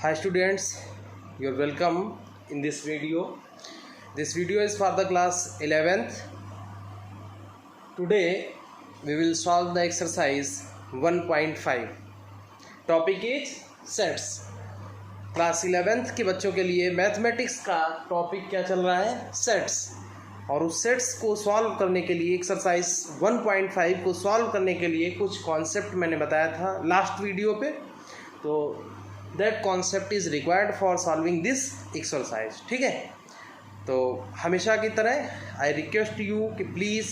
Hi students, you're welcome in this video. This video is for the class 11th. Today we will solve the exercise 1.5. Topic is sets. Class 11th के बच्चों के लिए mathematics का topic क्या चल रहा है? सेट्स. और उस सेट्स को सॉल्व करने के लिए एक्सरसाइज 1.5 को सॉल्व करने के लिए कुछ कॉन्सेप्ट मैंने बताया था लास्ट वीडियो पे. तो that concept is required for solving this exercise. ठीक है, तो हमेशा की तरह आई रिक्वेस्ट यू कि please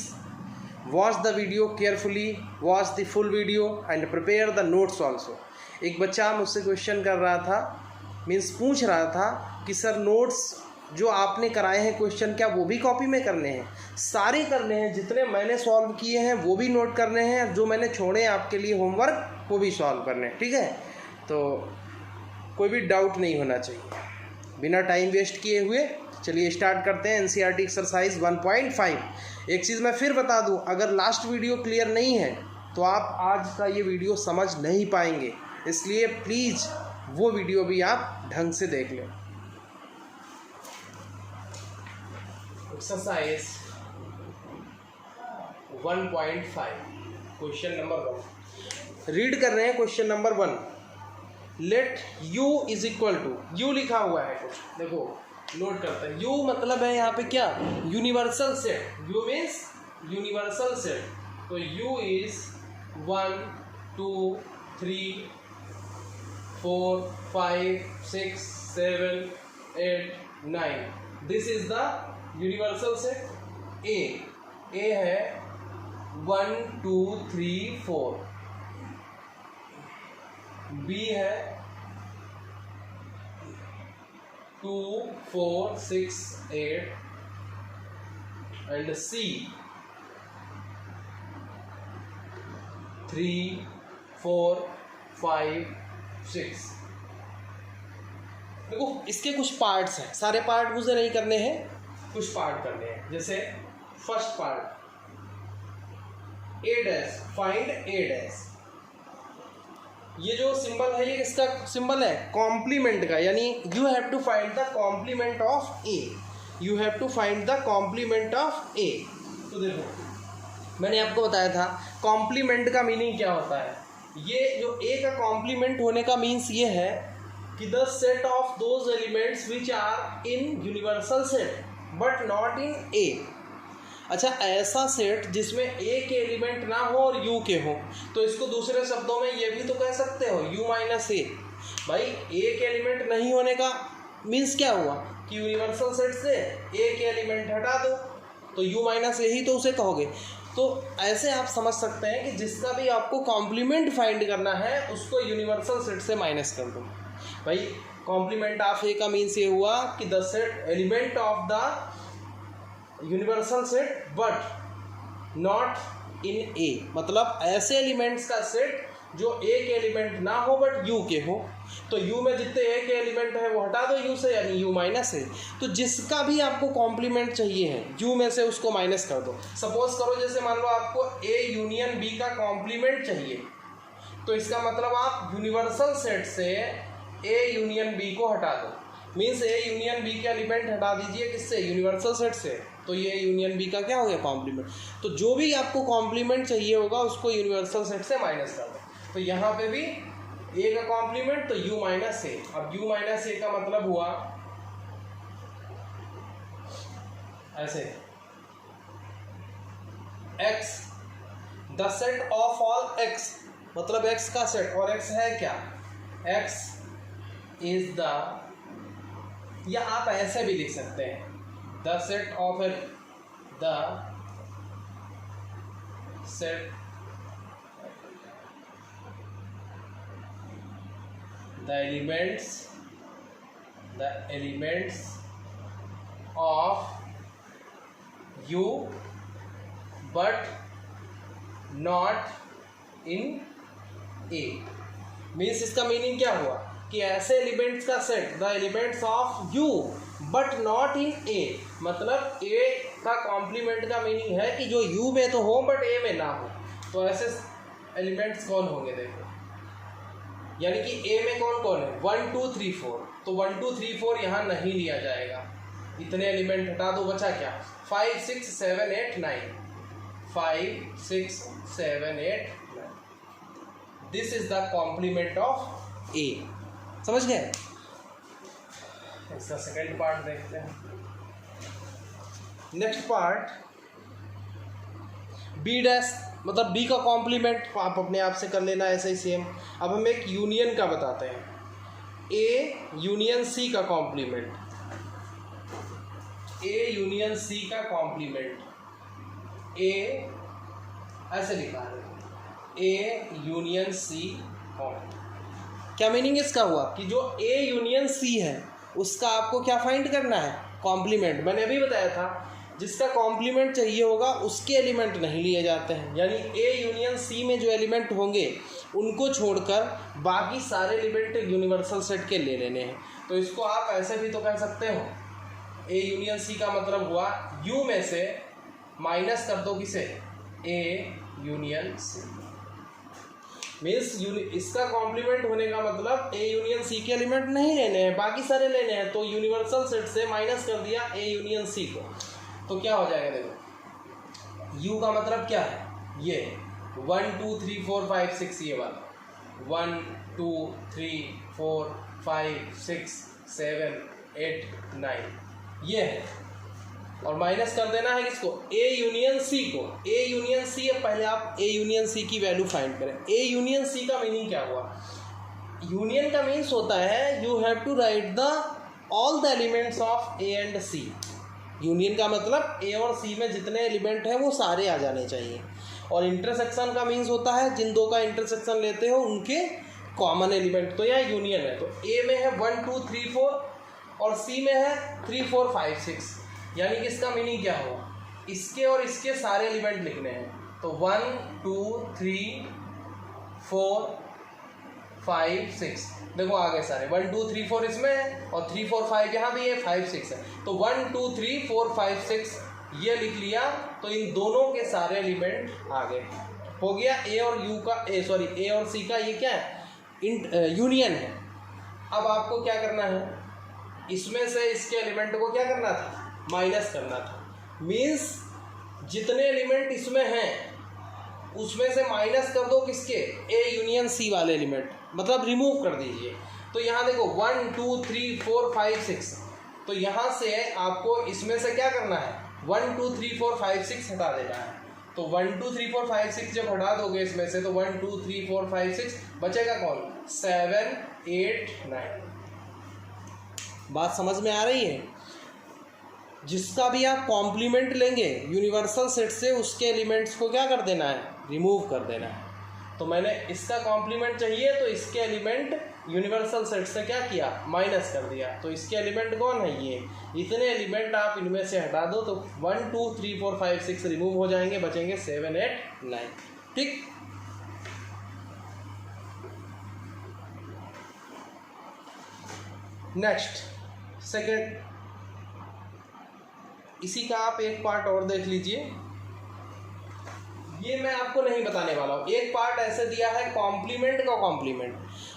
watch the video carefully, watch the full video and prepare the notes also. एक बच्चा मुझसे क्वेश्चन कर रहा था, मीन्स पूछ रहा था कि सर नोट्स जो आपने कराए हैं क्वेश्चन क्या वो भी कॉपी में करने हैं? सारे करने हैं, जितने मैंने सॉल्व किए हैं वो भी नोट करने हैं, जो मैंने छोड़े हैं आपके लिए होमवर्क वो भी सॉल्व करने हैं. ठीक है, तो कोई भी डाउट नहीं होना चाहिए. बिना टाइम वेस्ट किए हुए चलिए स्टार्ट करते हैं एनसीईआरटी एक्सरसाइज 1.5. एक चीज़ मैं फिर बता दूं, अगर लास्ट वीडियो क्लियर नहीं है तो आप आज का ये वीडियो समझ नहीं पाएंगे, इसलिए प्लीज़ वो वीडियो भी आप ढंग से देख लें. एक्सरसाइज 1.5 क्वेश्चन नंबर 1 रीड कर रहे हैं. Question number 1, let u is equal to, u लिखा हुआ है कुछ, देखो नोट करते हैं. u मतलब है यहाँ पे क्या? Universal set. u means universal set. तो u is 1 2 3 4 5 6 7 8 9. This is the universal set. a है 1 2 3 4. B है 2 4 6 8 एंड C 3 4 5 6. देखो इसके कुछ पार्ट्स हैं, सारे पार्ट मुझे नहीं करने हैं, कुछ पार्ट करने हैं. जैसे first part A dash, find A dash. ये जो सिंबल है ये किसका सिंबल है? कॉम्प्लीमेंट का, यानी you have to find the complement of A. You have to find the complement of A. तो देखो मैंने आपको बताया था कॉम्प्लीमेंट का मीनिंग क्या होता है. ये जो ए का कॉम्प्लीमेंट होने का मीन्स ये है कि the set of those elements which are in universal set but not in A. अच्छा, ऐसा सेट जिसमें ए के एलिमेंट ना हो और यू के हो, तो इसको दूसरे शब्दों में ये भी तो कह सकते हो u माइनस ए. भाई ए के एलिमेंट नहीं होने का मीन्स क्या हुआ कि यूनिवर्सल सेट से ए के एलिमेंट हटा दो, तो u माइनस ए ही तो उसे कहोगे. तो ऐसे आप समझ सकते हैं कि जिसका भी आपको कॉम्प्लीमेंट फाइंड करना है उसको यूनिवर्सल सेट से माइनस कर दो. भाई कॉम्प्लीमेंट ऑफ ए का मीन्स ये हुआ कि the set element of the universal set but not in A, मतलब ऐसे एलिमेंट्स का सेट जो ए के एलिमेंट ना हो बट यू के हो. तो यू में जितने ए के एलिमेंट है वो हटा दो यू से, यानी यू माइनस है. तो जिसका भी आपको कॉम्प्लीमेंट चाहिए है यू में से उसको माइनस कर दो. सपोज करो जैसे मान लो आपको ए यूनियन बी का कॉम्प्लीमेंट चाहिए, तो इसका मतलब आप यूनिवर्सल सेट से ए यूनियन बी को हटा दो. मीन्स ए यूनियन बी के एलिमेंट हटा दीजिए किससे? यूनिवर्सल सेट से. तो ये यूनियन बी का क्या हो गया? कॉम्प्लीमेंट. तो जो भी आपको कॉम्प्लीमेंट चाहिए होगा उसको यूनिवर्सल सेट से माइनस कर दो. तो यहाँ पे भी ए का कॉम्प्लीमेंट तो u माइनस ए. अब u माइनस ए का मतलब हुआ ऐसे x the set of all x, मतलब x का सेट, और x है क्या? x इज द, या आप ऐसे भी लिख सकते हैं the set of the set the elements of u but not in a. Means इसका मीनिंग क्या हुआ कि ऐसे एलिमेंट्स का set the elements of u but not in a, मतलब a का कॉम्प्लीमेंट का मीनिंग है कि जो u में तो हो बट a में ना हो. तो ऐसे एलिमेंट्स कौन होंगे? देखो यानी कि ए में कौन कौन है 1 2 3 4, तो 1 2 3 4 यहाँ नहीं लिया जाएगा, इतने एलिमेंट हटा दो, बचा क्या 5 6 7 8 9, 5 6 7 8 9, this is the complement of A. समझ गए? इसका सेकंड पार्ट देखते हैं। नेक्स्ट पार्ट बी डैश, मतलब बी का कॉम्प्लीमेंट आप अपने आप से कर लेना ऐसे ही सेम। अब हम एक यूनियन का बताते हैं, ए यूनियन सी का कॉम्प्लीमेंट, ए यूनियन सी का कॉम्प्लीमेंट, ए ऐसे लिखा है ए यूनियन सी कॉम्प्लीमेंट। क्या मीनिंग इसका हुआ कि जो ए यूनियन सी है उसका आपको क्या फाइंड करना है कॉम्प्लीमेंट। मैंने अभी बताया था जिसका कॉम्प्लीमेंट चाहिए होगा उसके एलिमेंट नहीं लिए जाते हैं, यानी ए यूनियन सी में जो एलिमेंट होंगे उनको छोड़कर बाकी सारे एलिमेंट यूनिवर्सल सेट के ले लेने हैं। तो इसको आप ऐसे भी तो कह सकते हो, ए यूनियन सी का मतलब हुआ यू में से माइनस कर दो किसे, ए यूनियन सी, मीन्स इसका कॉम्प्लीमेंट होने का मतलब ए यूनियन सी के एलिमेंट नहीं लेने हैं, बाकी सारे लेने हैं। तो यूनिवर्सल सेट से माइनस कर दिया ए यूनियन सी को, तो क्या हो जाएगा, देखो यू का मतलब क्या है, ये 1 2 3 4 5 6 ये वाला 1 2 3 4 5 6 7 8 9 ये है, और माइनस कर देना है किसको, ए यूनियन सी को। ए यूनियन सी है, पहले आप ए यूनियन सी की वैल्यू फाइंड करें। ए यूनियन सी का मीनिंग क्या हुआ, यूनियन का मीन्स होता है you have to write the all the elements of A and C. Union का मतलब ए और सी में जितने एलिमेंट हैं वो सारे आ जाने चाहिए। और इंटरसेक्शन का मीन्स होता है जिन दो का इंटरसेक्शन लेते हो उनके कॉमन एलिमेंट, तो यहाँ यूनियन है। तो ए में है 1 2 3 4 और सी में है 3 4 5 6, यानी कि इसका मीनिंग क्या हुआ, इसके और इसके सारे एलिमेंट लिखने हैं। तो 1 2 3 4 5 6, देखो आगे सारे 1 2 3 4 इसमें है और 3 4 5 यहाँ भी है, 5 6 है। तो 1 2 3 4 5 6 ये लिख लिया, तो इन दोनों के सारे एलिमेंट आ गए, हो गया ए और यू का ए और सी का ये क्या है यूनियन है। अब आपको क्या करना है, इसमें से इसके एलिमेंट को क्या करना था, माइनस करना था। मीन्स जितने एलिमेंट इसमें हैं उसमें से माइनस कर दो किसके, ए यूनियन सी वाले एलिमेंट, मतलब रिमूव कर दीजिए। तो यहाँ देखो 1 2 3 4 5 6, तो यहाँ से आपको इसमें से क्या करना है 1 2 3 4 5 6 हटा देना है। तो 1 2 3 4 5 6 जब हटा दोगे इसमें से, तो 1 2 3 4 5 6 बचेगा कौन, 7 8 9। बात समझ में आ रही है? जिसका भी आप कॉम्प्लीमेंट लेंगे यूनिवर्सल सेट से उसके एलिमेंट्स को क्या कर देना है, रिमूव कर देना है। तो मैंने इसका कॉम्प्लीमेंट चाहिए तो इसके एलिमेंट यूनिवर्सल सेट से क्या किया, माइनस कर दिया। तो इसके एलिमेंट कौन है, ये इतने एलिमेंट आप इनमें से हटा दो, तो 1 2 3 4 5 6 रिमूव हो जाएंगे, बचेंगे 7 8 9। ठीक, नेक्स्ट सेकेंड, इसी का आप एक पार्ट और देख लीजिए, ये मैं आपको नहीं बताने वाला हूँ। एक पार्ट ऐसे दिया है कॉम्प्लीमेंट का कॉम्प्लीमेंट,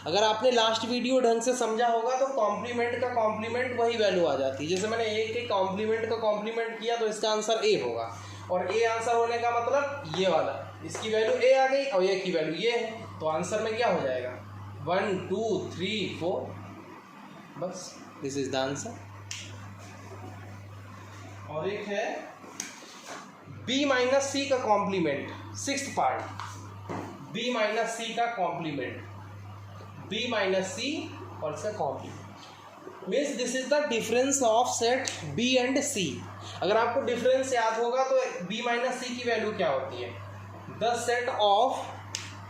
अगर आपने लास्ट वीडियो ढंग से समझा होगा तो कॉम्प्लीमेंट का कॉम्प्लीमेंट वही वैल्यू आ जाती है। जैसे मैंने ए के कॉम्प्लीमेंट का कॉम्प्लीमेंट किया तो इसका आंसर ए होगा, और ए आंसर होने का मतलब ये वाला, इसकी वैल्यू ए आ गई और ए की वैल्यू ये है, तो आंसर में क्या हो जाएगा 1 2 3 4, बस दिस इज द आंसर। और एक है बी माइनस सी का complement, sixth part, B minus C का कॉम्प्लीमेंट, बी माइनस सी और इसका complement means this is the difference of set B and C. अगर आपको डिफरेंस याद होगा तो बी माइनस सी की वैल्यू क्या होती है, द सेट ऑफ,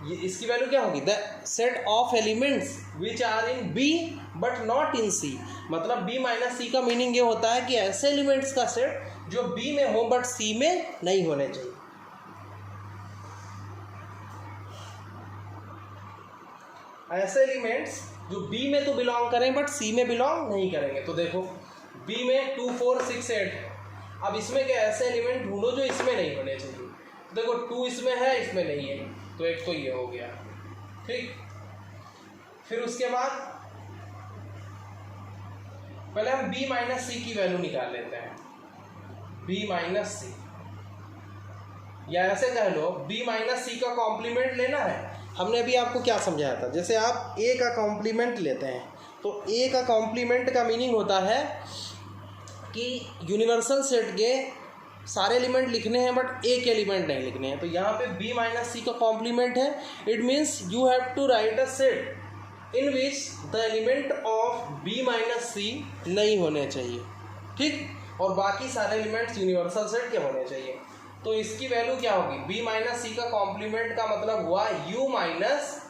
ये इसकी वैल्यू क्या होगी, the set of elements which are in B but not in C. मतलब बी माइनस सी का मीनिंग ये होता है कि ऐसे एलिमेंट्स का सेट जो बी में हो बट सी में नहीं होने चाहिए। ऐसे एलिमेंट्स जो बी में तो बिलोंग करें बट सी में बिलोंग नहीं करेंगे। तो देखो बी में 2 4 6 8 है, अब इसमें क्या ऐसे एलिमेंट ढूंढो जो इसमें नहीं होने चाहिए। देखो 2 इसमें है, इसमें नहीं है, तो एक तो ये हो गया। ठीक, फिर उसके बाद पहले हम b माइनस सी की वैल्यू निकाल लेते हैं। b माइनस सी, या ऐसे कह लो b माइनस सी का कॉम्प्लीमेंट लेना है। हमने अभी आपको क्या समझाया था, जैसे आप a का कॉम्प्लीमेंट लेते हैं तो a का कॉम्प्लीमेंट का मीनिंग होता है कि यूनिवर्सल सेट के सारे एलिमेंट लिखने हैं बट एक एलिमेंट नहीं लिखने हैं। तो यहाँ पे b माइनस सी का कॉम्प्लीमेंट है। It means you have to write a set in which the element of b minus C नहीं होने चाहिए, ठीक, और बाकी सारे एलिमेंट्स यूनिवर्सल सेट के होने चाहिए। तो इसकी वैल्यू क्या होगी, b माइनस सी का कॉम्प्लीमेंट का मतलब हुआ u माइनस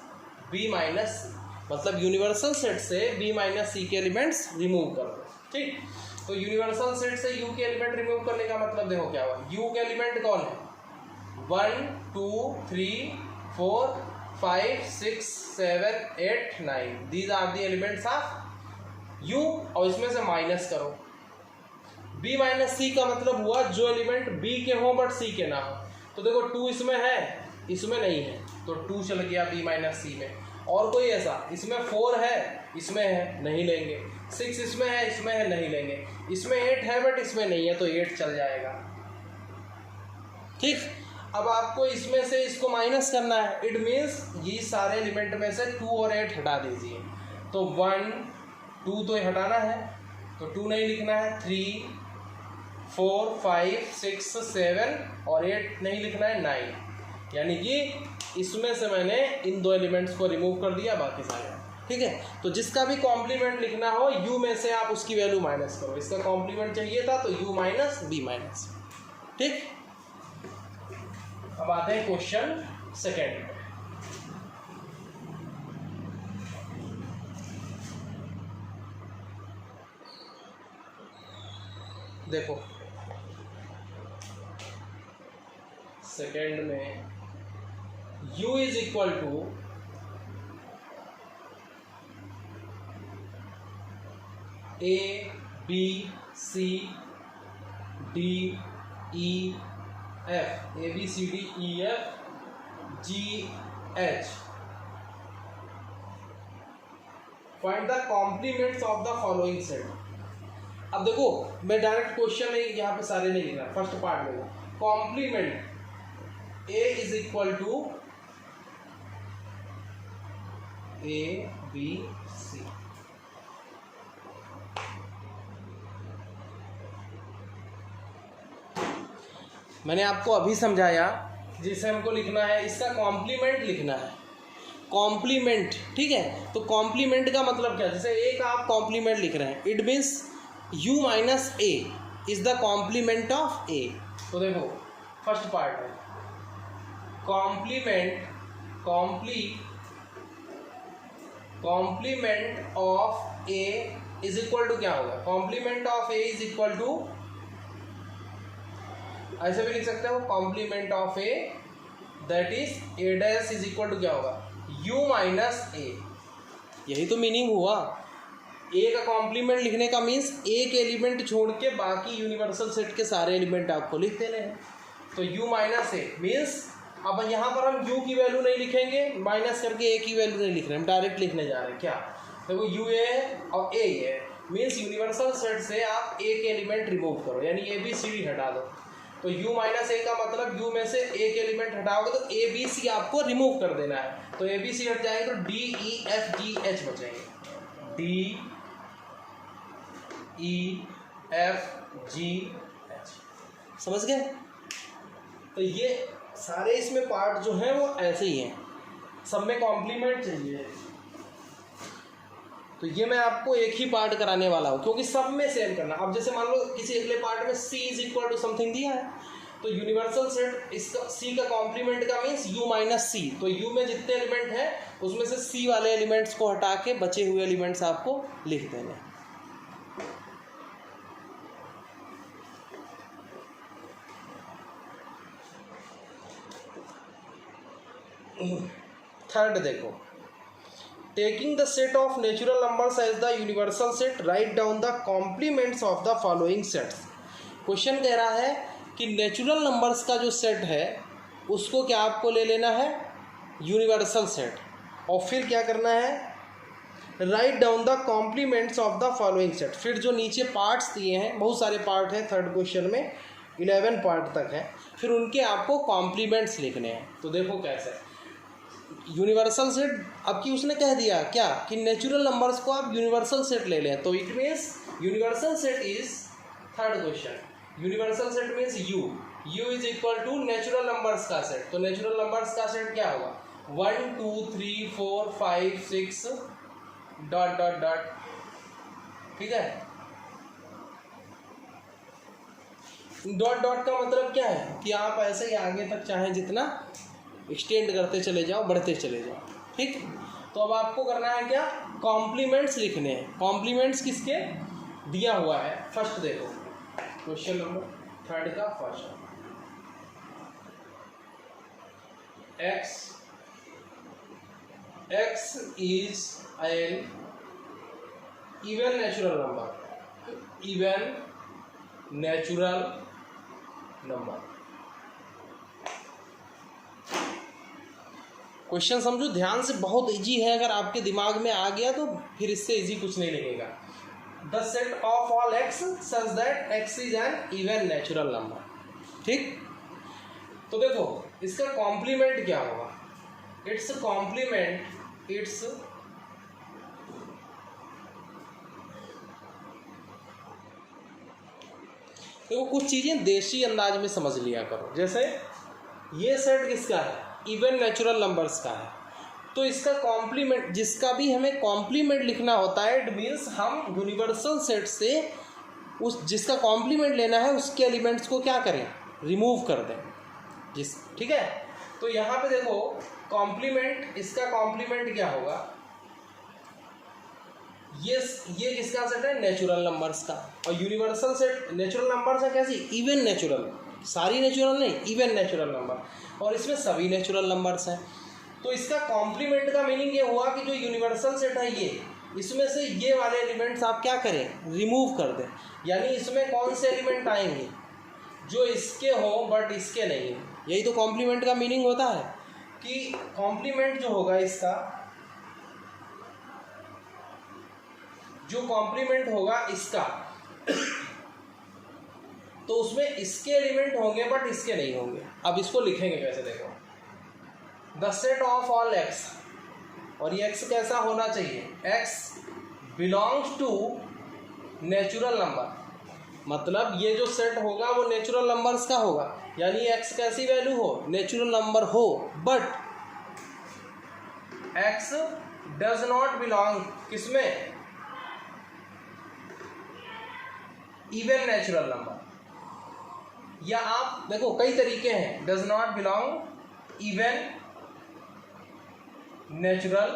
b माइनस सी, मतलब यूनिवर्सल सेट से b माइनस सी के एलिमेंट्स रिमूव कर दो, ठीक। तो यूनिवर्सल सेट से u के एलिमेंट रिमूव करने का मतलब देखो क्या हुआ, u के एलिमेंट कौन है, 1 2 3 4 5 6 7 8 9, these are the elements of u, और इसमें से माइनस करो। b माइनस सी का मतलब हुआ जो एलिमेंट b के हों बट c के ना हो। तो देखो 2 इसमें है, इसमें नहीं है, तो 2 चल गया b माइनस सी में। और कोई ऐसा, इसमें 4 है, इसमें है, नहीं लेंगे। 6 इसमें है, नहीं लेंगे। इसमें 8 है बट इसमें नहीं है, तो 8 चल जाएगा, ठीक। अब आपको इसमें से इसको माइनस करना है। इट मीन्स ये सारे एलिमेंट में से 2 और 8 हटा दीजिए। तो 1 2 तो हटाना है, तो 2 नहीं लिखना है, 3 4 5 6 7 और 8 नहीं लिखना है, 9, यानी कि इसमें से मैंने इन 2 एलिमेंट्स को रिमूव कर दिया, बाकी सारे, ठीक है। तो जिसका भी कॉम्प्लीमेंट लिखना हो u में से आप उसकी वैल्यू माइनस करो। इसका कॉम्प्लीमेंट चाहिए था तो u माइनस b माइनस, ठीक। अब आते हैं क्वेश्चन सेकेंड में। देखो सेकेंड में u is equal to a b c d e f, a b c d e f g h, find the complements of the following set. अब देखो मैं डायरेक्ट क्वेश्चन में यहाँ पे सारे नहीं लिख रहा, फर्स्ट पार्ट में complement a is equal to a b c, मैंने आपको अभी समझाया जिसे हमको लिखना है, इसका कॉम्प्लीमेंट लिखना है, कॉम्प्लीमेंट, ठीक है। तो कॉम्प्लीमेंट का मतलब क्या, जैसे a का आप कॉम्प्लीमेंट लिख रहे हैं, it means u minus a is the complement of a। तो देखो फर्स्ट पार्ट है complement of a is equal to क्या होगा, complement of a is equal to, ऐसे भी लिख सकते हो, complement of a that is a dash is equal to क्या होगा, u माइनस a। यही तो मीनिंग हुआ, a का कॉम्प्लीमेंट लिखने का मीन्स एक एलिमेंट छोड़ के बाकी यूनिवर्सल सेट के सारे एलिमेंट आपको लिख देने हैं। तो u माइनस a मीन्स, अब यहाँ पर हम u की वैल्यू नहीं लिखेंगे, माइनस करके a की वैल्यू नहीं लिख रहे, हम डायरेक्ट लिखने जा रहे हैं। क्या देखो u है और a है, मीन्स यूनिवर्सल सेट से आप एक एलिमेंट रिमूव करो, यानी a b c d हटा दो। तो u माइनस a का मतलब u में से एक एलिमेंट हटाओगे तो a b c आपको रिमूव कर देना है। तो a b c हट जाएंगे तो d e f g h बचेंगे, d e f g h, समझ गए। तो ये सारे इसमें पार्ट जो हैं वो ऐसे ही हैं, सब में कॉम्प्लीमेंट चाहिए। तो ये मैं आपको एक ही पार्ट कराने वाला हूँ क्योंकि सब में सेम करना। अब जैसे मान लो किसी अगले पार्ट में c is equal to something दिया है, तो यूनिवर्सल सेट इसका c का कॉम्प्लीमेंट का मीन्स u माइनस सी। तो u में जितने एलिमेंट हैं उसमें से c वाले एलिमेंट्स को हटा के बचे हुए एलिमेंट्स आपको लिख देने। थर्ड देखो, taking the set of natural numbers as the universal set, write down the complements of the following sets. Question कह रहा है कि नेचुरल नंबर्स का जो सेट है उसको क्या आपको ले लेना है, यूनिवर्सल सेट, और फिर क्या करना है, write down the complements of the following set. फिर जो नीचे पार्ट्स दिए हैं, बहुत सारे पार्ट हैं थर्ड क्वेश्चन में, 11 पार्ट तक है, फिर उनके आपको कॉम्प्लीमेंट्स लिखने हैं। तो देखो कैसे यूनिवर्सल सेट, अब की उसने कह दिया क्या कि नेचुरल नंबर्स को आप यूनिवर्सल सेट ले लें, तो it means universal set is third question, universal set means U is equal to natural numbers का सेट। तो नेचुरल नंबर्स का सेट क्या होगा, 1 2 3 4 5 6 डॉट डॉट डॉट, ठीक है। डॉट डॉट का मतलब क्या है कि आप ऐसे ही आगे तक चाहे जितना एक्सटेंड करते चले जाओ, बढ़ते चले जाओ, ठीक। तो अब आपको करना है क्या, कॉम्प्लीमेंट्स लिखने हैं। कॉम्प्लीमेंट्स किसके दिया हुआ है, फर्स्ट देखो क्वेश्चन नंबर थर्ड का first, x is an even natural number, even natural number। Question समझो ध्यान से, बहुत इजी है, अगर आपके दिमाग में आ गया तो फिर इससे इजी कुछ नहीं लगेगा। The set of all x such that x is an even natural number, ठीक। तो देखो इसका कॉम्प्लीमेंट क्या होगा, इट्स कॉम्प्लीमेंट, इट्स देखो कुछ चीजें देशी अंदाज में समझ लिया करो। जैसे ये सेट किसका है, इवन नेचुरल नंबर्स का है, तो इसका कॉम्प्लीमेंट, जिसका भी हमें कॉम्प्लीमेंट लिखना होता है, इट मीन्स हम यूनिवर्सल सेट से उस जिसका कॉम्प्लीमेंट लेना है उसके एलिमेंट्स को क्या करें, रिमूव कर दें, जिस, ठीक है। तो यहाँ पे देखो कॉम्प्लीमेंट, इसका कॉम्प्लीमेंट क्या होगा, ये किसका सेट है, नेचुरल नंबर्स का। और यूनिवर्सल सेट नेचुरल नंबर्स है कैसी, इवन नेचुरल, सारी नेचुरल नहीं, इवन नेचुरल नंबर, और इसमें सभी नेचुरल नंबर्स हैं। तो इसका कॉम्प्लीमेंट का मीनिंग ये हुआ कि जो यूनिवर्सल सेट है ये, इसमें से ये वाले एलिमेंट्स आप क्या करें, रिमूव कर दें। यानी इसमें कौन से एलिमेंट आएंगे, जो इसके हो बट इसके नहीं। यही तो कॉम्प्लीमेंट का मीनिंग होता है कि कॉम्प्लीमेंट जो होगा इसका, जो कॉम्प्लीमेंट होगा इसका, तो उसमें इसके एलिमेंट होंगे बट इसके नहीं होंगे। अब इसको लिखेंगे कैसे, देखो the set of all x, और ये x कैसा होना चाहिए, x belongs to natural number, मतलब ये जो सेट होगा वो नेचुरल नंबर्स का होगा। यानी x कैसी वैल्यू हो, नेचुरल नंबर हो, but x does not belong किसमें, इवन नेचुरल नंबर। या आप देखो कई तरीके हैं, does not belong even natural,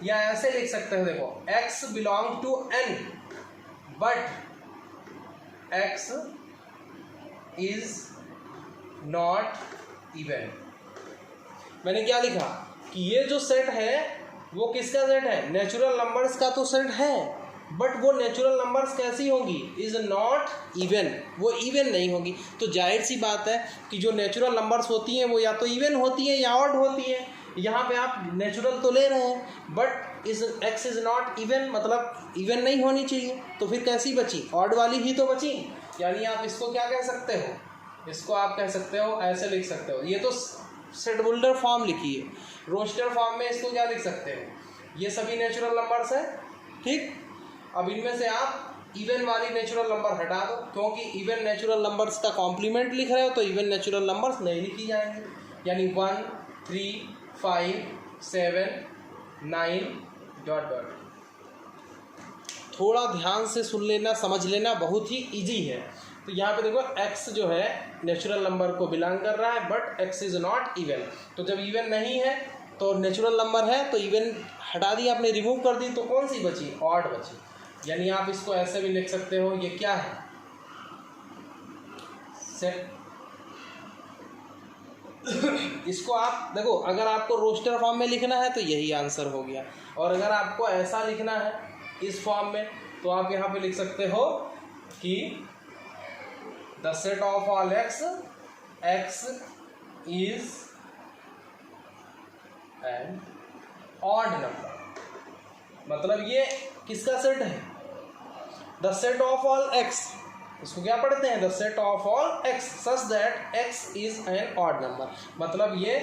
या ऐसे लिख सकते हैं, देखो x belong to n but x is not even. मैंने क्या लिखा कि ये जो सेट है वो किसका सेट है, नेचुरल नंबर्स का तो सेट है, बट वो नेचुरल नंबर्स कैसी होंगी, इज नॉट इवन, वो इवन नहीं होगी। तो जाहिर सी बात है कि जो नेचुरल नंबर्स होती हैं वो या तो इवन होती हैं या ऑड होती हैं। यहाँ पे आप नेचुरल तो ले रहे हैं but is x is not even, मतलब इवन नहीं होनी चाहिए, तो फिर कैसी बची, ऑड वाली ही तो बची। यानी आप इसको क्या कह सकते हो, इसको आप कह सकते हो, ऐसे लिख सकते हो, ये तो सेट बिल्डर फॉर्म लिखी है, रोस्टर फॉर्म में इसको क्या लिख सकते हो, ये सभी नेचुरल नंबर्स हैं, ठीक। अब इनमें से आप इवन वाली नेचुरल नंबर हटा दो, क्योंकि इवन नेचुरल नंबर्स का कॉम्प्लीमेंट लिख रहे हो तो इवन नेचुरल नंबर्स नहीं लिखी जाएंगे। यानी 1 3 5 7 9 डॉट डॉट। थोड़ा ध्यान से सुन लेना, समझ लेना, बहुत ही इजी है। तो यहाँ पे देखो x जो है नेचुरल नंबर को बिलोंग कर रहा है but x is not even. तो जब इवन नहीं है तो नेचुरल नंबर है, तो इवन हटा दी आपने, रिमूव कर दी, तो कौन सी बची, ऑड बची। यानी आप इसको ऐसे भी लिख सकते हो, ये क्या है, सेट। इसको आप देखो, अगर आपको रोस्टर फॉर्म में लिखना है तो यही आंसर हो गया, और अगर आपको ऐसा लिखना है इस फॉर्म में तो आप यहाँ पे लिख सकते हो कि the set of all x, x is an odd number, मतलब ये किसका सेट है? The set of all x. इसको क्या पढ़ते हैं? The set of all X such that x is an odd number. मतलब ये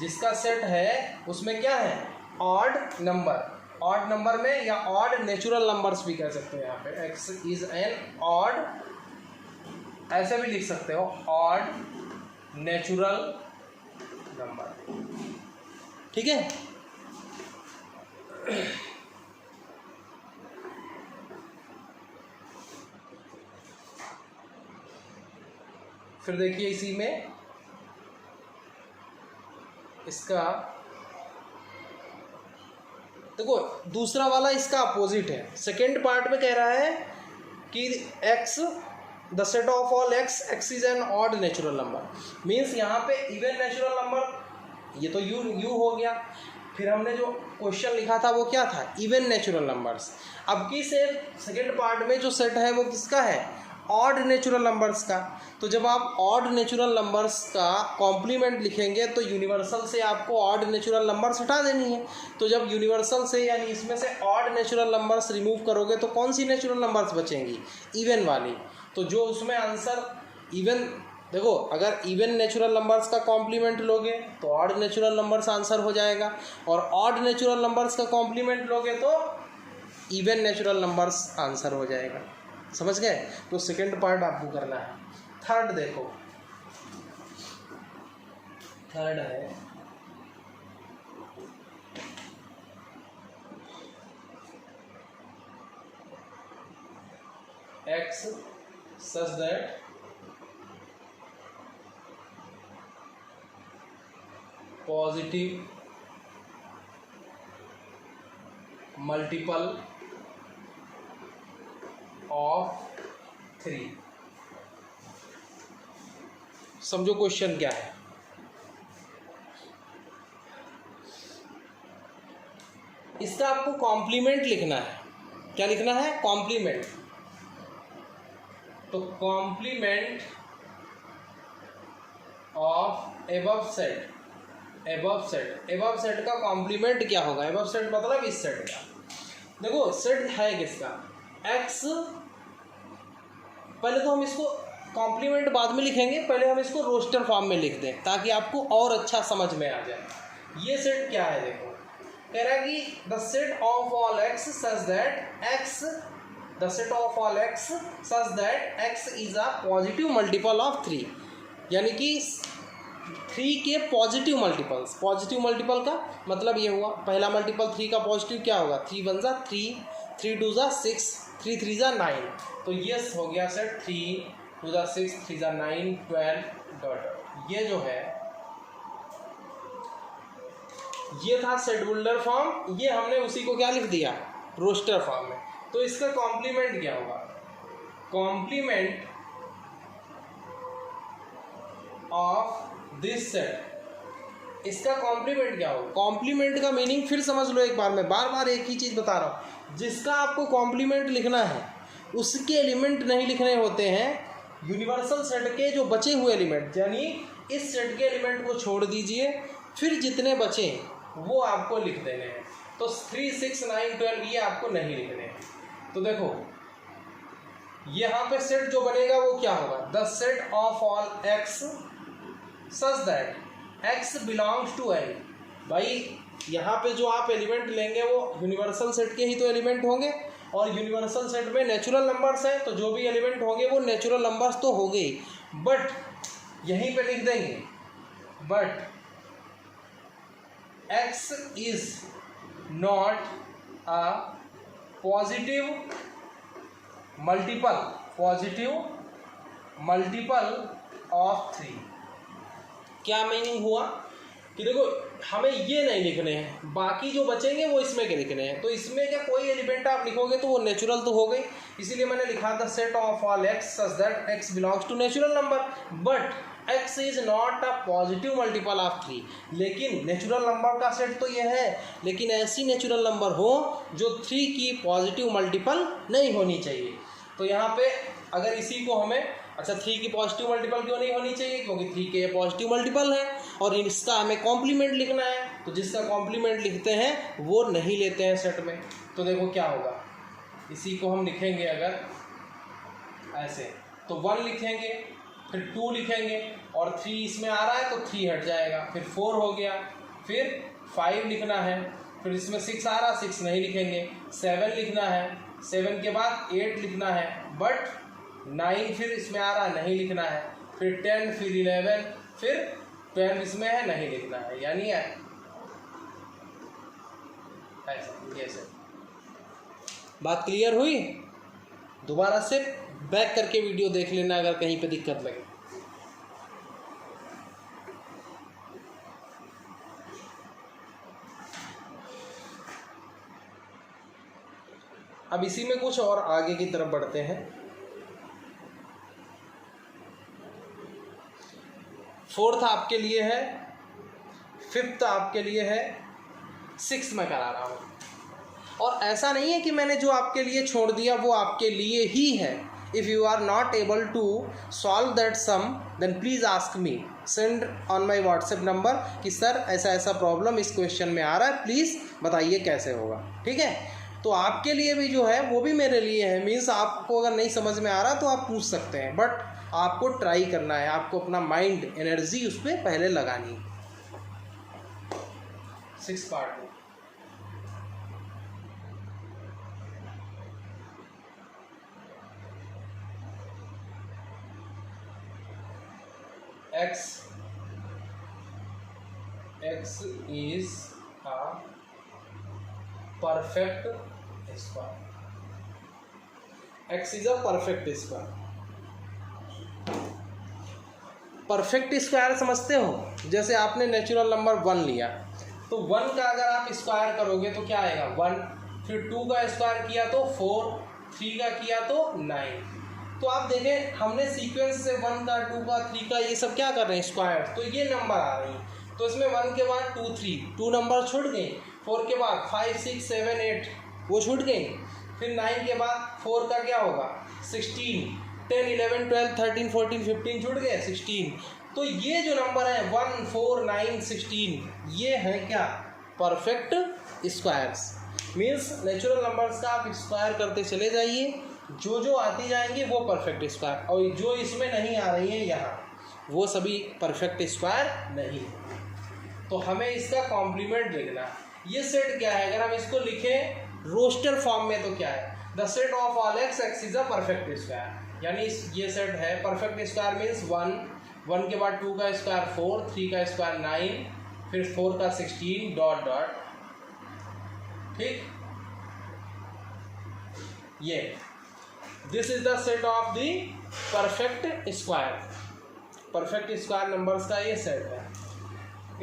जिसका सेट है उसमें क्या है? Odd number. ऑड नंबर में या ऑड नेचुरल नंबर्स भी कह सकते हो। यहाँ पे एक्स इज एन ऑड, ऐसे भी लिख सकते हो, ऑड नेचुरल नंबर। ठीक है। फिर देखिए इसी में इसका देखो दूसरा वाला इसका अपोजिट है। सेकेंड पार्ट में कह रहा है कि x the set of all X, x is an odd natural number. Means यहाँ पे इवन नेचुरल नंबर, ये तो यू हो गया। फिर हमने जो क्वेश्चन लिखा था वो क्या था? Even natural numbers. अब की सेकेंड पार्ट में जो सेट है वो किसका है? ऑड नेचुरल नंबर्स का। तो जब आप ऑड नेचुरल नंबर्स का कॉम्प्लीमेंट लिखेंगे तो यूनिवर्सल से आपको ऑड नेचुरल नंबर्स हटा देनी है। तो जब यूनिवर्सल से यानी इसमें से ऑड नेचुरल नंबर्स रिमूव करोगे तो कौन सी नेचुरल नंबर्स बचेंगी? इवन वाली। तो जो उसमें आंसर इवन, देखो अगर इवन नेचुरल नंबर्स का कॉम्प्लीमेंट लोगे तो ऑड नेचुरल नंबर्स आंसर हो जाएगा, और ऑड नेचुरल नंबर्स का कॉम्प्लीमेंट लोगे तो इवन नेचुरल नंबर्स आंसर हो जाएगा। समझ गए? तो सेकंड पार्ट आपको करना है। थर्ड देखो, थर्ड है x such that positive multiple of 3। समझो क्वेश्चन क्या है। इसका आपको कॉम्प्लीमेंट लिखना है। क्या लिखना है? कॉम्प्लीमेंट। तो complement of above set, above set, above set का कॉम्प्लीमेंट क्या होगा? एबव सेट मतलब इस सेट का। देखो सेट है किसका? एक्स। पहले तो हम इसको कॉम्प्लीमेंट बाद में लिखेंगे, पहले हम इसको रोस्टर फॉर्म में लिख दें ताकि आपको और अच्छा समझ में आ जाए। ये सेट क्या है? देखो कह रहा है कि the set of all X such that x, the set of all X such that x is a positive multiple of 3। यानी कि 3 के पॉजिटिव मल्टीपल्स। पॉजिटिव मल्टीपल का मतलब ये हुआ, पहला मल्टीपल 3 का पॉजिटिव क्या होगा? 3 1 जा 3, 3 2 जा 6, 3 3 जा 9। तो ये हो गया सेट 3 2 जा 6, 3 जा 9, 12 डॉट। ये जो है ये था सेट बिल्डर फॉर्म। ये हमने उसी को क्या लिख दिया? रोस्टर फॉर्म में। तो इसका कॉम्प्लीमेंट क्या होगा? कॉम्प्लीमेंट ऑफ दिस सेट, इसका कॉम्प्लीमेंट क्या होगा? कॉम्प्लीमेंट का मीनिंग फिर समझ लो एक बार, मैं बार बार एक ही चीज़ बता रहा हूँ। जिसका आपको कॉम्प्लीमेंट लिखना है उसके एलिमेंट नहीं लिखने होते हैं। यूनिवर्सल सेट के जो बचे हुए एलिमेंट, यानी इस सेट के एलिमेंट को छोड़ दीजिए, फिर जितने बचे वो आपको लिख देने हैं। तो 3 6 9 12 ये आपको नहीं लिखने हैं। तो देखो यहाँ पे सेट जो बनेगा वो क्या होगा? The set of all X such that X belongs to N. भाई यहाँ पे जो आप एलिमेंट लेंगे वो यूनिवर्सल सेट के ही तो एलिमेंट होंगे, और यूनिवर्सल सेट में नेचुरल नंबर्स हैं, तो जो भी एलिमेंट होंगे वो नेचुरल नंबर्स तो हो गए। बट यहीं पे लिख देंगे but x is not a positive multiple of 3। क्या मीनिंग हुआ कि देखो हमें ये नहीं लिखने हैं, बाकी जो बचेंगे वो इसमें के लिखने हैं। तो इसमें क्या कोई एलिमेंट आप लिखोगे तो वो नेचुरल तो हो गई, इसीलिए मैंने लिखा था set of all X such that X belongs to natural number but x is not a positive multiple of 3। लेकिन नेचुरल नंबर का सेट तो ये है, लेकिन ऐसी नेचुरल नंबर हो जो 3 की पॉजिटिव मल्टीपल नहीं होनी चाहिए। तो यहाँ पे अगर इसी को हमें, अच्छा 3 की पॉजिटिव मल्टीपल क्यों नहीं होनी चाहिए? क्योंकि 3 के पॉजिटिव मल्टीपल है और इसका हमें कॉम्प्लीमेंट लिखना है। तो जिसका कॉम्प्लीमेंट लिखते हैं वो नहीं लेते हैं सेट में। तो तो देखो क्या होगा, इसी को हम लिखेंगे अगर ऐसे, तो 1 लिखेंगे, फिर 2 लिखेंगे, और 3 इसमें आ रहा है तो 3 हट जाएगा, फिर 4 हो गया, फिर 5 लिखना है, फिर इसमें 6 आ रहा, 6 नहीं लिखेंगे, 7 लिखना है, 7 के बाद 8 लिखना है, बट 9 फिर इसमें आ रहा है, नहीं लिखना है, फिर 10, फिर 11, फिर 12 इसमें है, नहीं लिखना है, यानी ऐसे। बात क्लियर हुई? दोबारा से बैक करके वीडियो देख लेना अगर कहीं पे दिक्कत लगे। अब इसी में कुछ और आगे की तरफ बढ़ते हैं। 4th आपके लिए है, 5th आपके लिए है, 6th मैं करा रहा हूँ। और ऐसा नहीं है कि मैंने जो आपके लिए छोड़ दिया वो आपके लिए ही है। If you are not able to solve that sum then please ask me, send on my WhatsApp number कि सर ऐसा ऐसा प्रॉब्लम इस क्वेश्चन में आ रहा है, प्लीज़ बताइए कैसे होगा। ठीक है, तो आपके लिए भी जो है वो भी मेरे लिए है। मीन्स आपको अगर नहीं समझ में आ रहा तो आप पूछ सकते हैं, बट आपको ट्राई करना है, आपको अपना माइंड एनर्जी उस पर पहले लगानी है। 6 पार्ट में x is a perfect square. x is a perfect square. Perfect square समझते हो? जैसे आपने नेचुरल नंबर 1 लिया, तो 1 का अगर आप स्क्वायर करोगे तो क्या आएगा 1, फिर 2 का स्क्वायर किया तो 4, 3 का किया तो 9। तो आप देखें हमने सीक्वेंस से 1 का, 2 का, 3 का ये सब क्या कर रहे हैं स्क्वायर, तो ये नंबर आ रही हैं। तो इसमें 1 के बाद 2, 3, 2 नंबर छूट गए, 4 के बाद 5, 6, 7, 8 वो छूट गए, फिर 9 के बाद 4 का क्या होगा 16, 10, 11, 12, 13, 14, 15 छूट गए 16। तो ये जो नंबर है 1, 4, 9, 16 ये है क्या perfect squares. Means natural numbers का आप स्क्वायर करते चले जाइए, जो आती जाएंगी वो परफेक्ट स्क्वायर, और जो इसमें नहीं आ रही है यहाँ वो सभी परफेक्ट स्क्वायर नहीं। तो हमें इसका कॉम्प्लीमेंट लिखना है। ये सेट क्या है, अगर हम इसको लिखें रोस्टर फॉर्म में तो क्या है, the set of all x is a perfect square. यानी ये सेट है परफेक्ट स्क्वायर मीन्स 1 के बाद 2 का स्क्वायर 4, 3 का स्क्वायर 9, फिर 4 का 16 डॉट डॉट। ठीक, ये this is the set of the perfect square. Perfect square numbers का ये सेट है।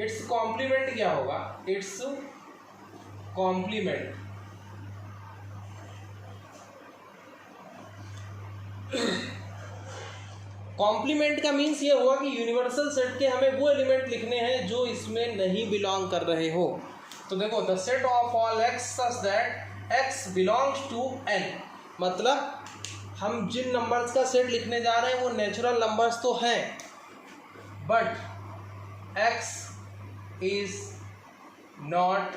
इट्स कॉम्प्लीमेंट क्या होगा, इट्स कॉम्प्लीमेंट कॉम्प्लीमेंट का मीन्स ये हुआ कि यूनिवर्सल सेट के हमें वो एलिमेंट लिखने हैं जो इसमें नहीं बिलोंग कर रहे हो। तो देखो the set of all X such that X belongs to N, मतलब हम जिन नंबर्स का सेट लिखने जा रहे हैं वो नेचुरल नंबर्स तो हैं, but x is not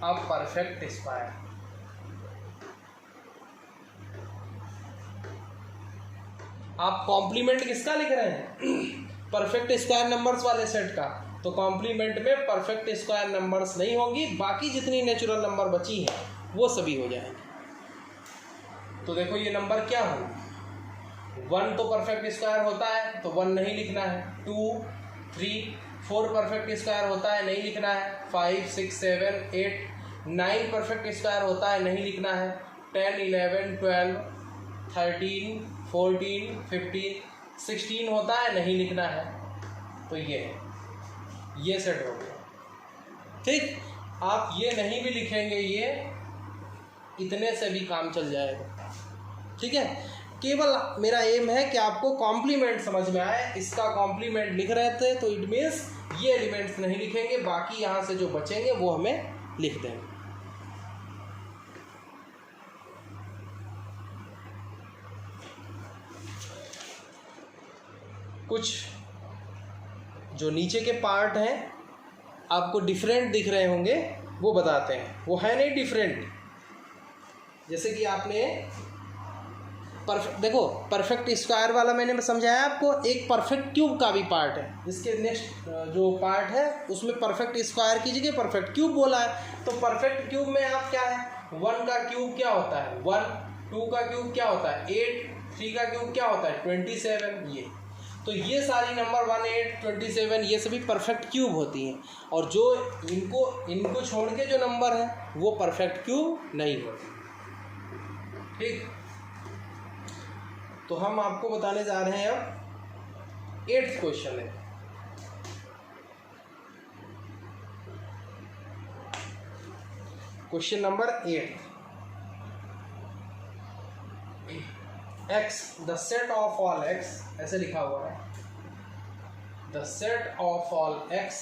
a perfect square. आप कॉम्प्लीमेंट किसका लिख रहे हैं परफेक्ट स्क्वायर नंबर्स वाले सेट का, तो कॉम्प्लीमेंट में परफेक्ट स्क्वायर नंबर्स नहीं होंगी, बाकी जितनी नेचुरल नंबर बची हैं वो सभी हो जाएंगे। तो देखो ये नंबर क्या हो, 1 तो परफेक्ट स्क्वायर होता है तो 1 नहीं लिखना है, 2, 3, 4 परफेक्ट स्क्वायर होता है नहीं लिखना है, 5, 6, 7, 8, 9 परफेक्ट स्क्वायर होता है नहीं लिखना है, 10, 11, 12, 13, 14, 15, 16 होता है नहीं लिखना है। तो ये सेट हो गया। ठीक, आप ये नहीं भी लिखेंगे, ये इतने से भी काम चल जाएगा। ठीक है, केवल मेरा एम है कि आपको कॉम्प्लीमेंट समझ में आए। इसका कॉम्प्लीमेंट लिख रहे थे तो इट मीन्स ये एलिमेंट्स नहीं लिखेंगे, बाकी यहाँ से जो बचेंगे वो हमें लिख देंगे। कुछ जो नीचे के पार्ट हैं आपको डिफरेंट दिख रहे होंगे वो बताते हैं, वो है नहीं डिफरेंट, जैसे कि आपने देखो परफेक्ट स्क्वायर वाला मैंने समझाया आपको, एक परफेक्ट क्यूब का भी पार्ट है। इसके नेक्स्ट जो पार्ट है उसमें परफेक्ट स्क्वायर की जगह परफेक्ट क्यूब बोला है। तो परफेक्ट क्यूब में आप क्या है, 1 का क्यूब क्या होता है 1, 2 का क्यूब क्या होता है 8, 3 का क्यूब क्या होता है 27। ये तो ये सारी नंबर 1, 8, 27 ये सभी परफेक्ट क्यूब होती हैं, और जो इनको छोड़ के जो नंबर है वो परफेक्ट क्यूब नहीं होती। ठीक, तो हम आपको बताने जा रहे हैं अब 8th क्वेश्चन है। Question number 8, x the set of all x, ऐसे लिखा हुआ है, the set of all x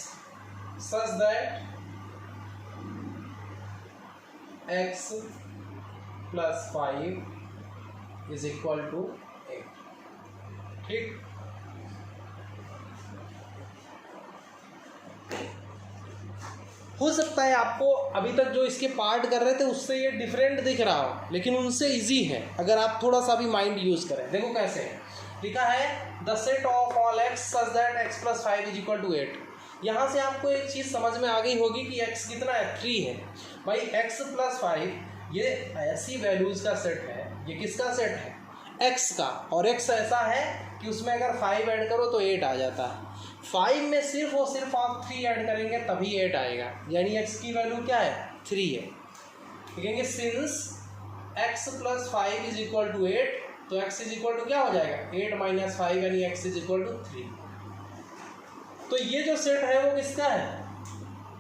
such that x plus 5 is equal to 8। ठीक, हो सकता है आपको अभी तक जो इसके पार्ट कर रहे थे उससे ये डिफरेंट दिख रहा हो, लेकिन उनसे इजी है अगर आप थोड़ा सा भी माइंड यूज करें। देखो कैसे है, लिखा है the set of all x such that x plus 5 is equal to 8। यहाँ से आपको एक चीज़ समझ में आ गई होगी कि x कितना है 3 है। भाई x प्लस 5 ये ऐसी वैल्यूज का सेट है, ये किसका सेट है x का, और x ऐसा है कि उसमें अगर 5 ऐड करो तो 8 आ जाता है। 5 में सिर्फ और सिर्फ आप 3 ऐड करेंगे तभी 8 आएगा, यानी x की वैल्यू क्या है 3 है। लिखेंगे since x plus 5 is equal to 8, तो x इज इक्वल टू क्या हो जाएगा 8 माइनस 5, यानी x इज इक्वल टू 3। तो ये जो सेट है वो किसका है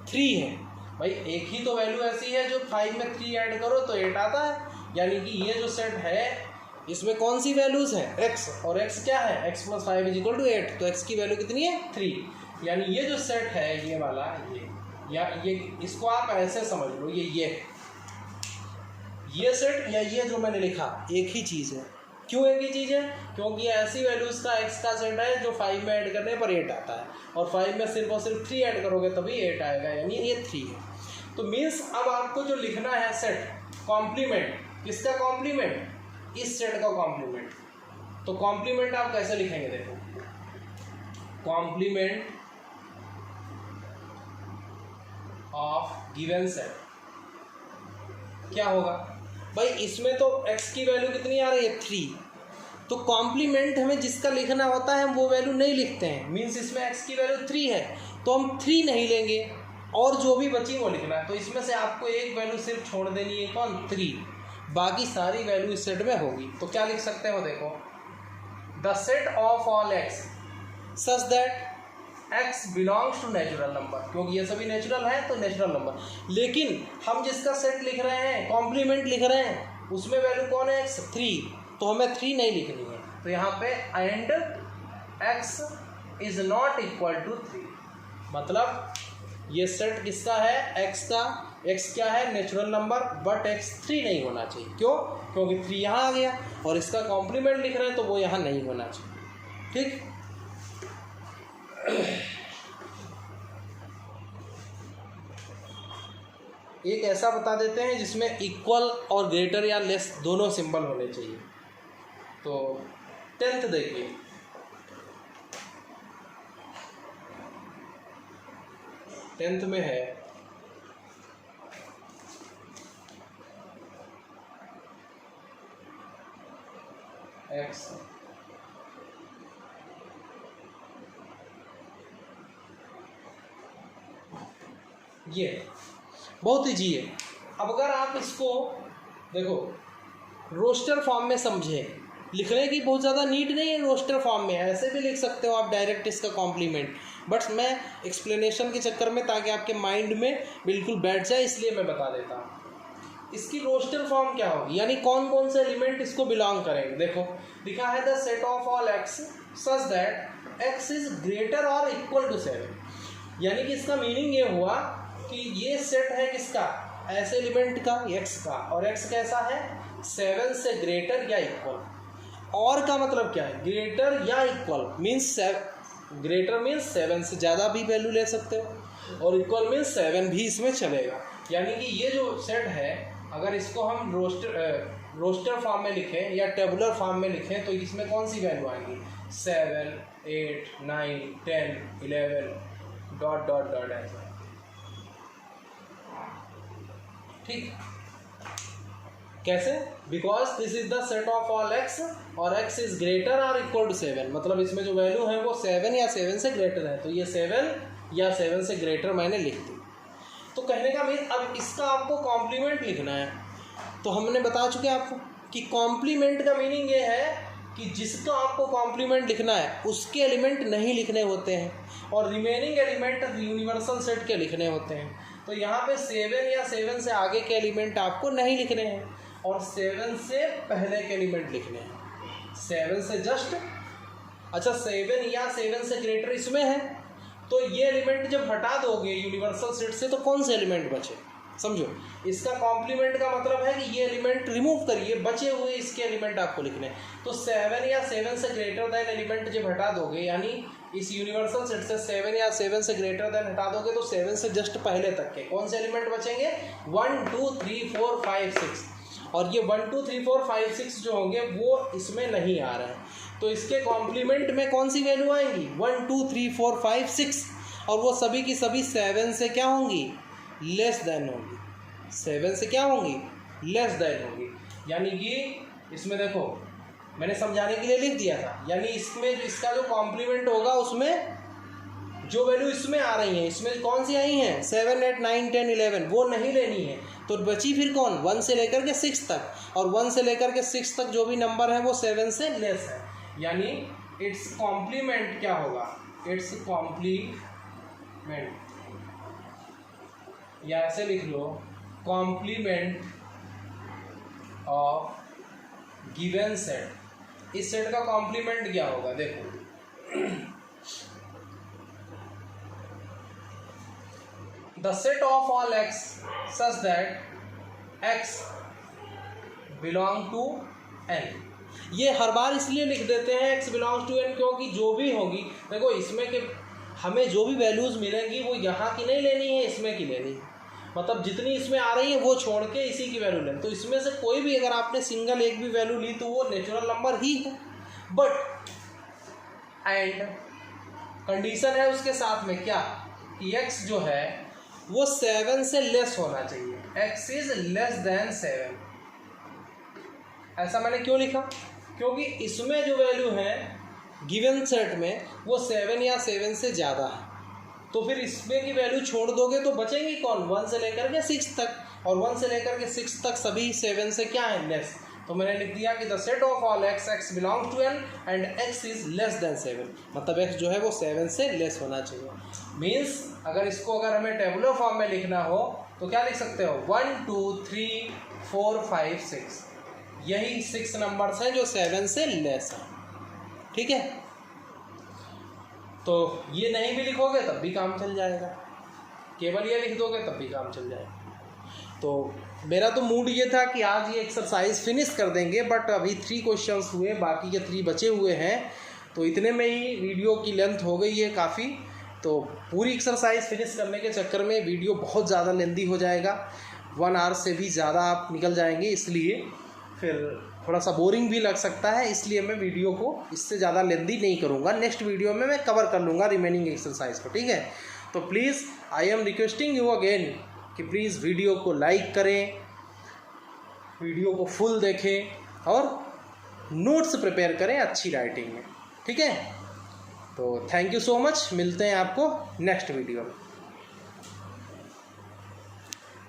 3 है। भाई एक ही तो वैल्यू ऐसी है जो 5 में 3 ऐड करो तो 8 आता है, यानी कि ये जो सेट है इसमें कौन सी वैल्यूज है x, और x क्या है x plus 5 is equal to 8, तो x की वैल्यू कितनी है 3। यानी ये जो सेट है ये वाला ये इसको आप ऐसे समझ लो, ये सेट या ये जो मैंने लिखा एक ही चीज़ है। क्यों एक ही चीज़ है, क्योंकि ऐसी वैल्यूज का x का सेट है जो 5 में ऐड करने पर 8 आता है, और 5 में सिर्फ और सिर्फ 3 ऐड करोगे तभी 8 आएगा, यानी ये 3 है। तो मीन्स अब आपको जो लिखना है सेट कॉम्प्लीमेंट, किसका कॉम्प्लीमेंट इस सेट का कॉम्प्लीमेंट। तो कॉम्प्लीमेंट आप कैसे लिखेंगे, देखो कॉम्प्लीमेंट ऑफ गिवन सेट क्या होगा। भाई इसमें तो x की वैल्यू कितनी आ रही है 3, तो कॉम्प्लीमेंट हमें जिसका लिखना होता है हम वो वैल्यू नहीं लिखते हैं। मीन्स इसमें x की वैल्यू 3 है तो हम 3 नहीं लेंगे और जो भी बची वो लिखना है। तो इसमें से आपको एक वैल्यू सिर्फ छोड़ देनी है, कौन 3, बाकी सारी वैल्यू इस सेट में होगी। तो क्या लिख सकते हो, देखो the set of all x such that x belongs to natural number, क्योंकि ये सभी नेचुरल है तो नेचुरल नंबर। लेकिन हम जिसका सेट लिख रहे हैं कॉम्प्लीमेंट लिख रहे हैं उसमें वैल्यू कौन है x 3, तो हमें 3 नहीं लिखनी है। तो यहाँ पे and x is not equal to 3, मतलब ये सेट किसका है x का। x क्या है नेचुरल नंबर, बट x 3 नहीं होना चाहिए। क्यों, क्योंकि 3 यहाँ आ गया और इसका कॉम्प्लीमेंट लिख रहे हैं तो वो यहाँ नहीं होना चाहिए। ठीक, एक ऐसा बता देते हैं जिसमें इक्वल और ग्रेटर या लेस दोनों सिंबल होने चाहिए। तो 10th देखिए, टेंथ में है x ये बहुत ईजी है। अब अगर आप इसको देखो रोस्टर फॉर्म में समझे, लिखने की बहुत ज़्यादा नीड नहीं है रोस्टर फॉर्म में, ऐसे भी लिख सकते हो आप डायरेक्ट इसका कॉम्प्लीमेंट, बट मैं एक्सप्लेनेशन के चक्कर में ताकि आपके माइंड में बिल्कुल बैठ जाए इसलिए मैं बता देता हूँ। इसकी रोस्टर फॉर्म क्या होगी, यानी कौन कौन से एलिमेंट इसको बिलोंग करेंगे। देखो लिखा है the set of all x such that x is greater और इक्वल टू 7, यानी कि इसका मीनिंग ये हुआ कि ये सेट है किसका, ऐसे एलिमेंट का x का, और x कैसा है 7 से ग्रेटर या इक्वल। और का मतलब क्या है, ग्रेटर या इक्वल मीन्स ग्रेटर मीन्स 7 से ज़्यादा भी वैल्यू ले सकते हो और इक्वल मीन्स 7 भी इसमें चलेगा। यानी कि ये जो सेट है अगर इसको हम रोस्टर फॉर्म में लिखें या टेबुलर फॉर्म में लिखें तो इसमें कौन सी वैल्यू आएंगी, 7, 8, 9, 10, 11 ... ऐसा। ठीक, कैसे? Because this is the set of all x और एक्स इज ग्रेटर और इक्वल टू 7, मतलब इसमें जो वैल्यू है वो 7 या 7 से ग्रेटर है, तो ये 7 या 7 से ग्रेटर मैंने लिख दी। तो कहने का मीन अब इसका आपको कॉम्प्लीमेंट लिखना है। तो हमने बता चुके आपको कि कॉम्प्लीमेंट का मीनिंग ये है कि जिसका आपको कॉम्प्लीमेंट लिखना है उसके एलिमेंट नहीं लिखने होते हैं और रिमेनिंग एलिमेंट यूनिवर्सल सेट के लिखने होते हैं। तो यहाँ पे 7 या 7 से आगे के एलिमेंट आपको नहीं लिखने हैं और 7 से पहले के एलिमेंट लिखने हैं। 7 से जस्ट, अच्छा 7 या 7 से ग्रेटर इसमें है, तो ये एलिमेंट जब हटा दोगे यूनिवर्सल सेट से तो कौन से एलिमेंट बचे, समझो। इसका कॉम्प्लीमेंट का मतलब है कि ये एलिमेंट रिमूव करिए, बचे हुए इसके एलिमेंट आपको लिखने हैं। तो 7 या 7 से ग्रेटर देन एलिमेंट जब हटा दोगे, यानी इस यूनिवर्सल सेट से 7 या 7 से ग्रेटर देन हटा दोगे तो 7 से जस्ट पहले तक के कौन से एलिमेंट बचेंगे, 1 2 3 4 5 6, और ये 1 2 3 4 5 6 जो होंगे वो इसमें नहीं आ रहे हैं। तो इसके कॉम्प्लीमेंट में कौन सी वैल्यू आएंगी, 1 2 3 4 5 6, और वो सभी की सभी 7 से क्या होंगी, लेस देन होंगी। 7 से क्या होंगी, लेस देन होंगी। यानी कि इसमें देखो मैंने समझाने के लिए लिख दिया था, यानी इसमें इसका जो कॉम्प्लीमेंट होगा उसमें जो वैल्यू इसमें आ रही है, इसमें कौन सी आई हैं, 7 8 9 10 11, वो नहीं लेनी है। तो बची फिर कौन, 1 से लेकर के 6 तक, और 1 से लेकर के 6 तक जो भी नंबर है वो 7 से लेस है। यानी इट्स कॉम्प्लीमेंट क्या होगा, इट्स कॉम्प्लीमेंट, या ऐसे लिख लो, कॉम्प्लीमेंट ऑफ गिवन सेट। इस सेट का कॉम्प्लीमेंट क्या होगा, देखो the set of all X such that X belong to N. ये हर बार इसलिए लिख देते हैं एक्स बिलोंग्स टू एन क्योंकि जो भी होगी, देखो इसमें के हमें जो भी वैल्यूज़ मिलेंगी वो यहाँ की नहीं लेनी है, इसमें की लेनी है। मतलब जितनी इसमें आ रही है वो छोड़ के इसी की वैल्यू लें। तो इसमें से कोई भी अगर आपने सिंगल एक भी वैल्यू ली तो वो नेचुरल नंबर ही है। बट एंड कंडीशन है उसके साथ में क्या, कि x जो है वो 7 से लेस होना चाहिए, x इज लेस देन 7। ऐसा मैंने क्यों लिखा, क्योंकि इसमें जो वैल्यू है गिवन सेट में वो 7 या 7 से ज़्यादा है। तो फिर इसमें की वैल्यू छोड़ दोगे तो बचेंगी कौन, 1 से लेकर के 6 तक, और 1 से लेकर के 6 तक सभी 7 से क्या है, लेस। तो मैंने लिख दिया कि the set of all X X belong to N and X is less than 7, मतलब एक्स जो है वो 7 से लेस होना चाहिए। मीन्स अगर इसको अगर हमें टेबुलर फॉर्म में लिखना हो तो क्या लिख सकते हो, 1 2 3 4 5 6, यही 6 नंबर्स हैं जो 7 से लेस हैं। ठीक है, तो ये नहीं भी लिखोगे तब भी काम चल जाएगा, केवल ये लिख दोगे तब भी काम चल जाएगा। तो मेरा तो मूड ये था कि आज ये एक्सरसाइज फिनिश कर देंगे, बट अभी 3 क्वेश्चंस हुए, बाकी के 3 बचे हुए हैं, तो इतने में ही वीडियो की लेंथ हो गई है काफ़ी। तो पूरी एक्सरसाइज फिनिश करने के चक्कर में वीडियो बहुत ज़्यादा लेंदी हो जाएगा, 1 आवर से भी ज़्यादा आप निकल जाएंगे, इसलिए फिर थोड़ा सा बोरिंग भी लग सकता है, इसलिए मैं वीडियो को इससे ज़्यादा लेंदी नहीं करूँगा। नेक्स्ट वीडियो में मैं कवर कर लूँगा रिमेनिंग एक्सरसाइज को। ठीक है, तो please I am requesting you again कि प्लीज़ वीडियो को लाइक करें, वीडियो को फुल देखें और नोट्स प्रिपेयर करें अच्छी राइटिंग में। ठीक है, तो थैंक यू सो मच, मिलते हैं आपको नेक्स्ट वीडियो में।